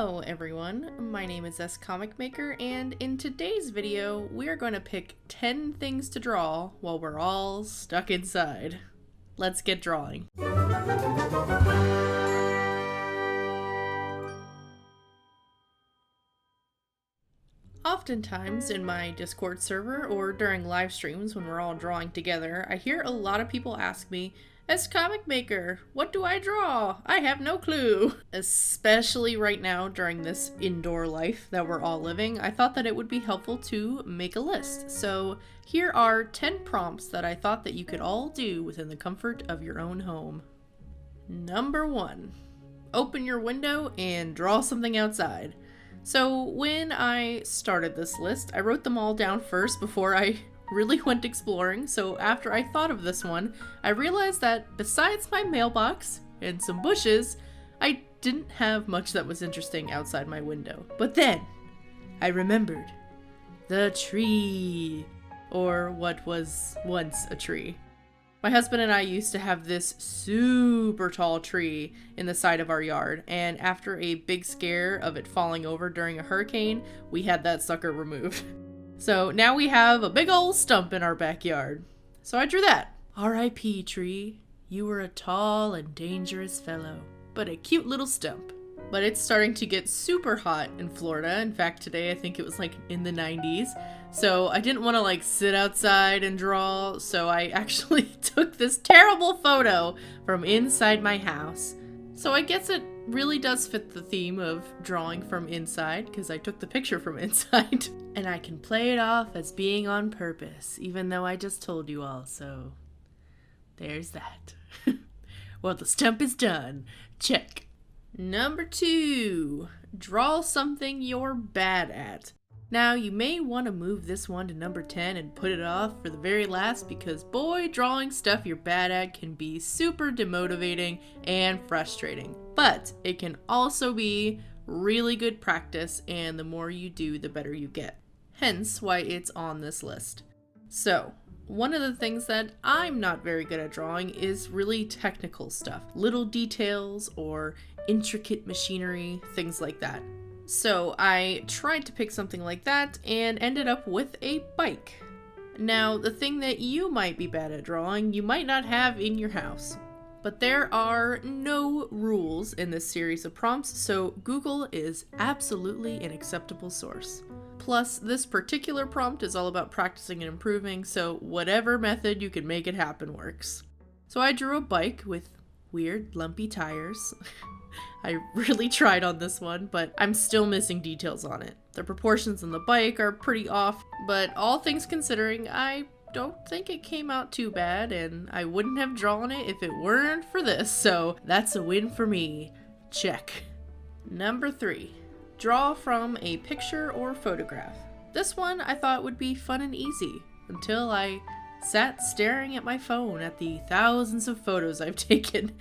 Hello everyone, my name is S Comic Maker, and in today's video we are going to pick 10 things to draw while we're all stuck inside. Let's get drawing. Oftentimes in my Discord server or during live streams when we're all drawing together, I hear a lot of people ask me, "As Comic Maker, what do I draw? I have no clue." Especially right now during this indoor life that we're all living, I thought that it would be helpful to make a list. So here are 10 prompts that I thought that you could all do within the comfort of your own home. Number 1, open your window and draw something outside. So when I started this list, I wrote them all down first before I really went exploring. So after I thought of this one, I realized that besides my mailbox and some bushes, I didn't have much that was interesting outside my window. But then I remembered the tree, or what was once a tree. My husband and I used to have this super tall tree in the side of our yard, and after a big scare of it falling over during a hurricane, we had that sucker removed. So now we have a big old stump in our backyard. So I drew that. R.I.P. tree, you were a tall and dangerous fellow, but a cute little stump. But it's starting to get super hot in Florida. In fact, today I think it was like in the 90s. So I didn't want to sit outside and draw, so I actually took this terrible photo from inside my house. So I guess it really does fit the theme of drawing from inside, because I took the picture from inside. And I can play it off as being on purpose, even though I just told you all, so there's that. Well, the stump is done. Check. Number 2, draw something you're bad at. Now, you may want to move this one to number 10 and put it off for the very last, because boy, drawing stuff you're bad at can be super demotivating and frustrating. But it can also be really good practice, and the more you do, the better you get. Hence why it's on this list. So, one of the things that I'm not very good at drawing is really technical stuff. Little details or intricate machinery, things like that. So I tried to pick something like that and ended up with a bike. Now, the thing that you might be bad at drawing, you might not have in your house. But there are no rules in this series of prompts, so Google is absolutely an acceptable source. Plus, this particular prompt is all about practicing and improving, so whatever method you can make it happen works. So I drew a bike with weird lumpy tires. I really tried on this one, but I'm still missing details on it. The proportions on the bike are pretty off, but all things considering, I don't think it came out too bad, and I wouldn't have drawn it if it weren't for this, so that's a win for me. Check. Number 3, draw from a picture or photograph. This one I thought would be fun and easy, until I sat staring at my phone at the thousands of photos I've taken.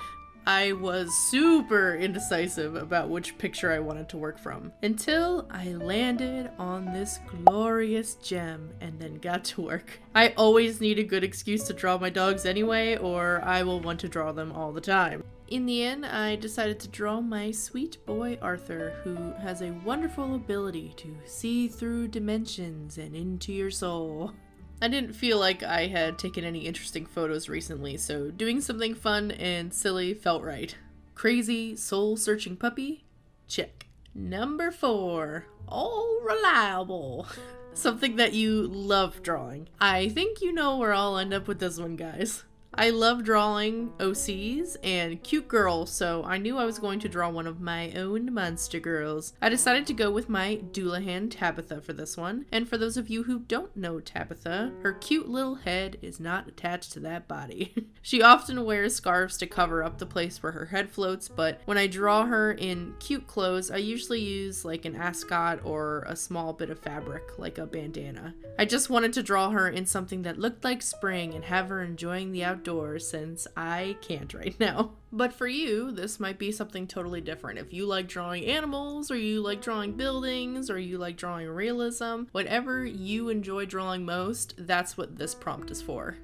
I was super indecisive about which picture I wanted to work from, until I landed on this glorious gem and then got to work. I always need a good excuse to draw my dogs anyway, or I will want to draw them all the time. In the end, I decided to draw my sweet boy Arthur, who has a wonderful ability to see through dimensions and into your soul. I didn't feel like I had taken any interesting photos recently, so doing something fun and silly felt right. Crazy, soul-searching puppy? Check. Number 4, all reliable. Something that you love drawing. I think you know where I'll end up with this one, guys. I love drawing OCs and cute girls, so I knew I was going to draw one of my own monster girls. I decided to go with my Doulahan Tabitha for this one, and for those of you who don't know Tabitha, her cute little head is not attached to that body. She often wears scarves to cover up the place where her head floats, but when I draw her in cute clothes, I usually use like an ascot or a small bit of fabric, like a bandana. I just wanted to draw her in something that looked like spring and have her enjoying the outdoors, since I can't right now. But for you, this might be something totally different. If you like drawing animals, or you like drawing buildings, or you like drawing realism, whatever you enjoy drawing most, that's what this prompt is for.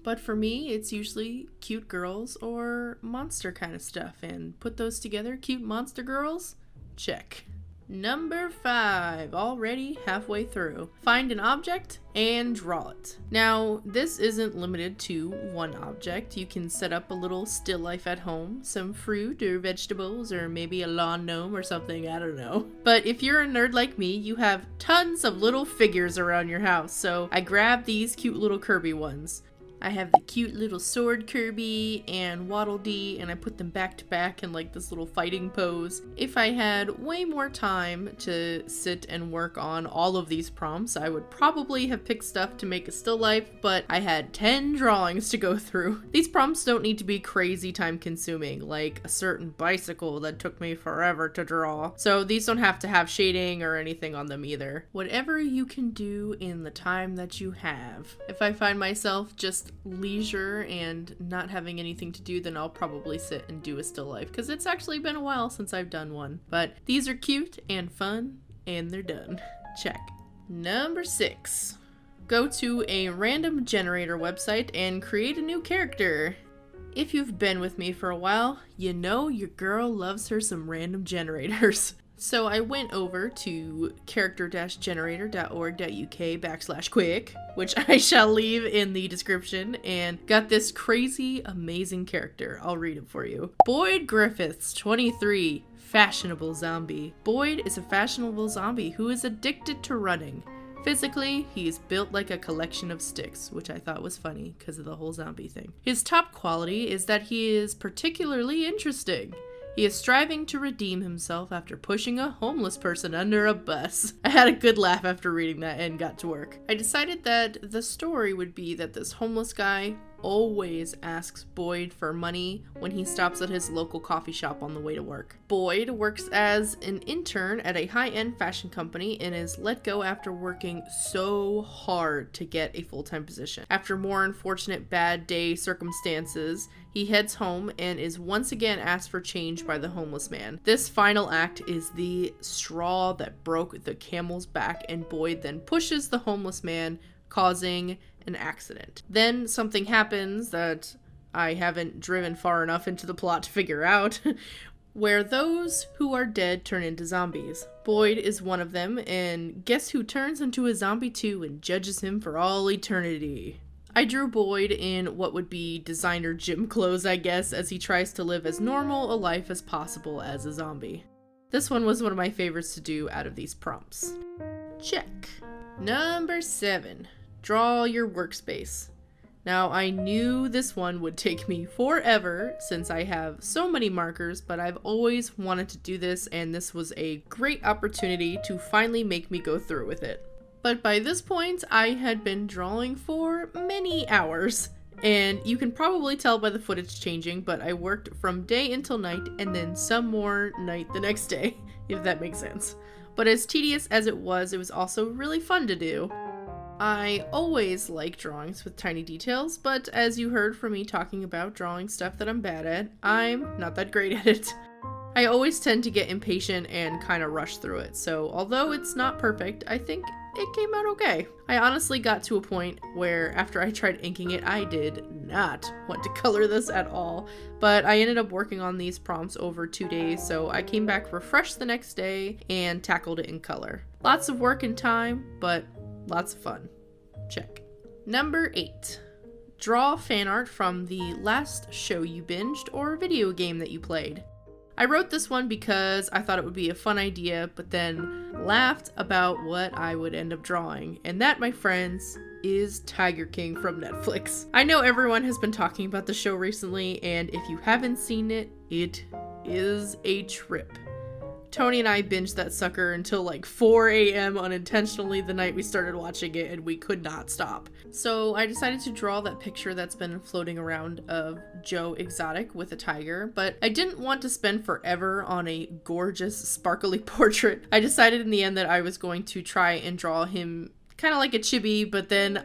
But for me, it's usually cute girls or monster kind of stuff, and put those together, cute monster girls, check. Number 5, already halfway through. Find an object and draw it. Now, this isn't limited to one object. You can set up a little still life at home, some fruit or vegetables, or maybe a lawn gnome or something, I don't know. But if you're a nerd like me, you have tons of little figures around your house, so I grabbed these cute little Kirby ones. I have the cute little sword Kirby and Waddle Dee, and I put them back to back in like this little fighting pose. If I had way more time to sit and work on all of these prompts, I would probably have picked stuff to make a still life, but I had 10 drawings to go through. These prompts don't need to be crazy time consuming, like a certain bicycle that took me forever to draw. So these don't have to have shading or anything on them either. Whatever you can do in the time that you have. If I find myself just leisure and not having anything to do, then I'll probably sit and do a still life, because it's actually been a while since I've done one. But these are cute and fun, and they're done. Check. Number 6. Go to a random generator website and create a new character. If you've been with me for a while, you know your girl loves her some random generators. So I went over to character-generator.org.uk/quick, which I shall leave in the description, and got this crazy, amazing character. I'll read it for you. Boyd Griffiths, 23, fashionable zombie. Boyd is a fashionable zombie who is addicted to running. Physically, he is built like a collection of sticks, which I thought was funny because of the whole zombie thing. His top quality is that he is particularly interesting. He is striving to redeem himself after pushing a homeless person under a bus. I had a good laugh after reading that and got to work. I decided that the story would be that this homeless guy always asks Boyd for money when he stops at his local coffee shop on the way to work. Boyd works as an intern at a high-end fashion company and is let go after working so hard to get a full-time position. After more unfortunate bad day circumstances, he heads home and is once again asked for change by the homeless man. This final act is the straw that broke the camel's back, and Boyd then pushes the homeless man, causing an accident. Then something happens that I haven't driven far enough into the plot to figure out, where those who are dead turn into zombies. Boyd is one of them, and guess who turns into a zombie too and judges him for all eternity? I drew Boyd in what would be designer gym clothes, I guess, as he tries to live as normal a life as possible as a zombie. This one was one of my favorites to do out of these prompts. Check. Number 7. Draw your workspace. Now, I knew this one would take me forever since I have so many markers, but I've always wanted to do this, and this was a great opportunity to finally make me go through with it. But by this point, I had been drawing for many hours, and you can probably tell by the footage changing, but I worked from day until night and then some more night the next day, if that makes sense. But as tedious as it was also really fun to do. I always like drawings with tiny details, but as you heard from me talking about drawing stuff that I'm bad at, I'm not that great at it. I always tend to get impatient and kind of rush through it, so although it's not perfect, I think it came out okay. I honestly got to a point where after I tried inking it, I did not want to color this at all, but I ended up working on these prompts over 2 days, so I came back refreshed the next day and tackled it in color. Lots of work and time, but lots of fun. Check. Number 8. Draw fan art from the last show you binged or video game that you played. I wrote this one because I thought it would be a fun idea, but then laughed about what I would end up drawing. And that, my friends, is Tiger King from Netflix. I know everyone has been talking about the show recently, and if you haven't seen it, it is a trip. Tony and I binged that sucker until like 4 a.m. unintentionally the night we started watching it, and we could not stop. So I decided to draw that picture that's been floating around of Joe Exotic with a tiger, but I didn't want to spend forever on a gorgeous, sparkly portrait. I decided in the end that I was going to try and draw him kind of like a chibi, but then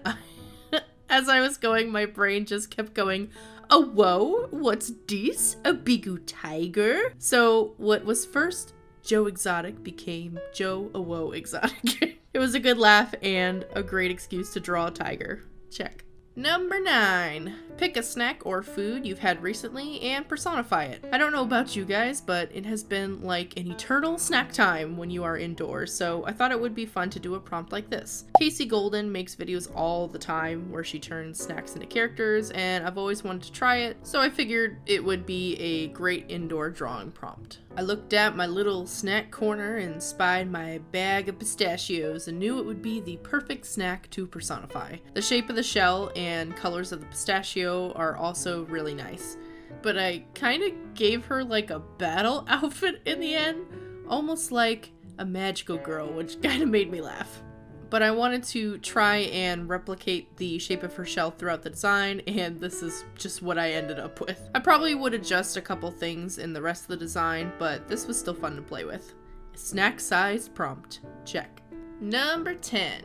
as I was going, my brain just kept going, oh, whoa, what's this? A bigu tiger? So what was first Joe Exotic became Joe Awo Exotic. It was a good laugh and a great excuse to draw a tiger. Check. Number 9. Pick a snack or food you've had recently and personify it. I don't know about you guys, but it has been like an eternal snack time when you are indoors, so I thought it would be fun to do a prompt like this. Casey Golden makes videos all the time where she turns snacks into characters, and I've always wanted to try it, so I figured it would be a great indoor drawing prompt. I looked at my little snack corner and spied my bag of pistachios and knew it would be the perfect snack to personify. The shape of the shell and colors of the pistachio are also really nice. But I kind of gave her like a battle outfit in the end, almost like a magical girl, which kind of made me laugh. But I wanted to try and replicate the shape of her shell throughout the design, and this is just what I ended up with. I probably would adjust a couple things in the rest of the design, but this was still fun to play with. A snack-sized prompt. Check. Number 10.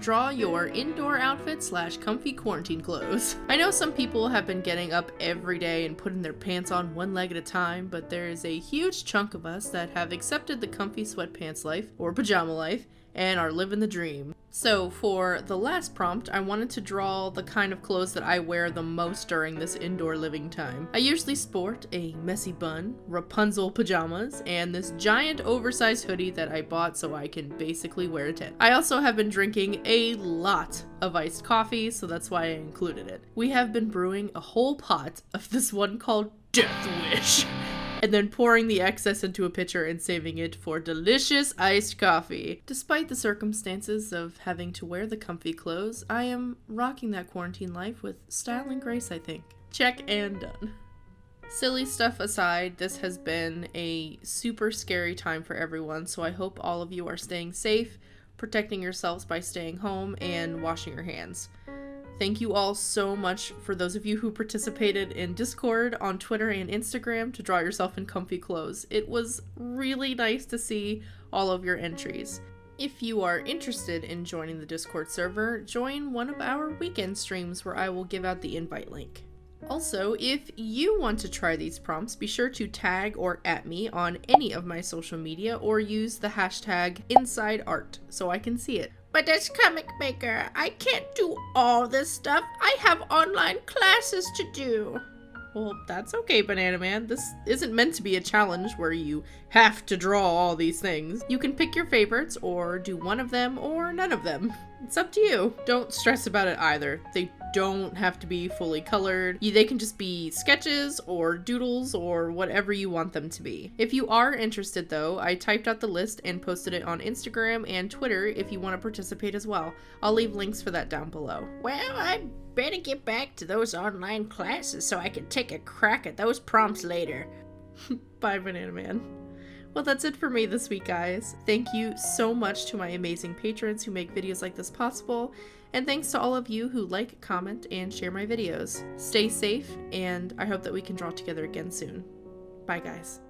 Draw your indoor outfit / comfy quarantine clothes. I know some people have been getting up every day and putting their pants on one leg at a time, but there is a huge chunk of us that have accepted the comfy sweatpants life, or pajama life, and are living the dream. So for the last prompt, I wanted to draw the kind of clothes that I wear the most during this indoor living time. I usually sport a messy bun, Rapunzel pajamas, and this giant oversized hoodie that I bought so I can basically wear a tent. I also have been drinking a lot of iced coffee, so that's why I included it. We have been brewing a whole pot of this one called Death Wish, and then pouring the excess into a pitcher and saving it for delicious iced coffee. Despite the circumstances of having to wear the comfy clothes, I am rocking that quarantine life with style and grace, I think. Check and done. Silly stuff aside, this has been a super scary time for everyone, so I hope all of you are staying safe, protecting yourselves by staying home, and washing your hands. Thank you all so much for those of you who participated in Discord, on Twitter, and Instagram to draw yourself in comfy clothes. It was really nice to see all of your entries. If you are interested in joining the Discord server, join one of our weekend streams where I will give out the invite link. Also, if you want to try these prompts, be sure to tag or @ me on any of my social media or use the hashtag InsideArt so I can see it. But as comic maker, I can't do all this stuff. I have online classes to do. Well, that's okay, Banana Man. This isn't meant to be a challenge where you have to draw all these things. You can pick your favorites or do one of them or none of them. It's up to you. Don't stress about it either. They don't have to be fully colored. They can just be sketches or doodles or whatever you want them to be. If you are interested though, I typed out the list and posted it on Instagram and Twitter if you want to participate as well. I'll leave links for that down below. Well, I better get back to those online classes so I can take a crack at those prompts later. Bye, Banana Man. Well, that's it for me this week, guys. Thank you so much to my amazing patrons who make videos like this possible, and thanks to all of you who like, comment, and share my videos. Stay safe, and I hope that we can draw together again soon. Bye, guys.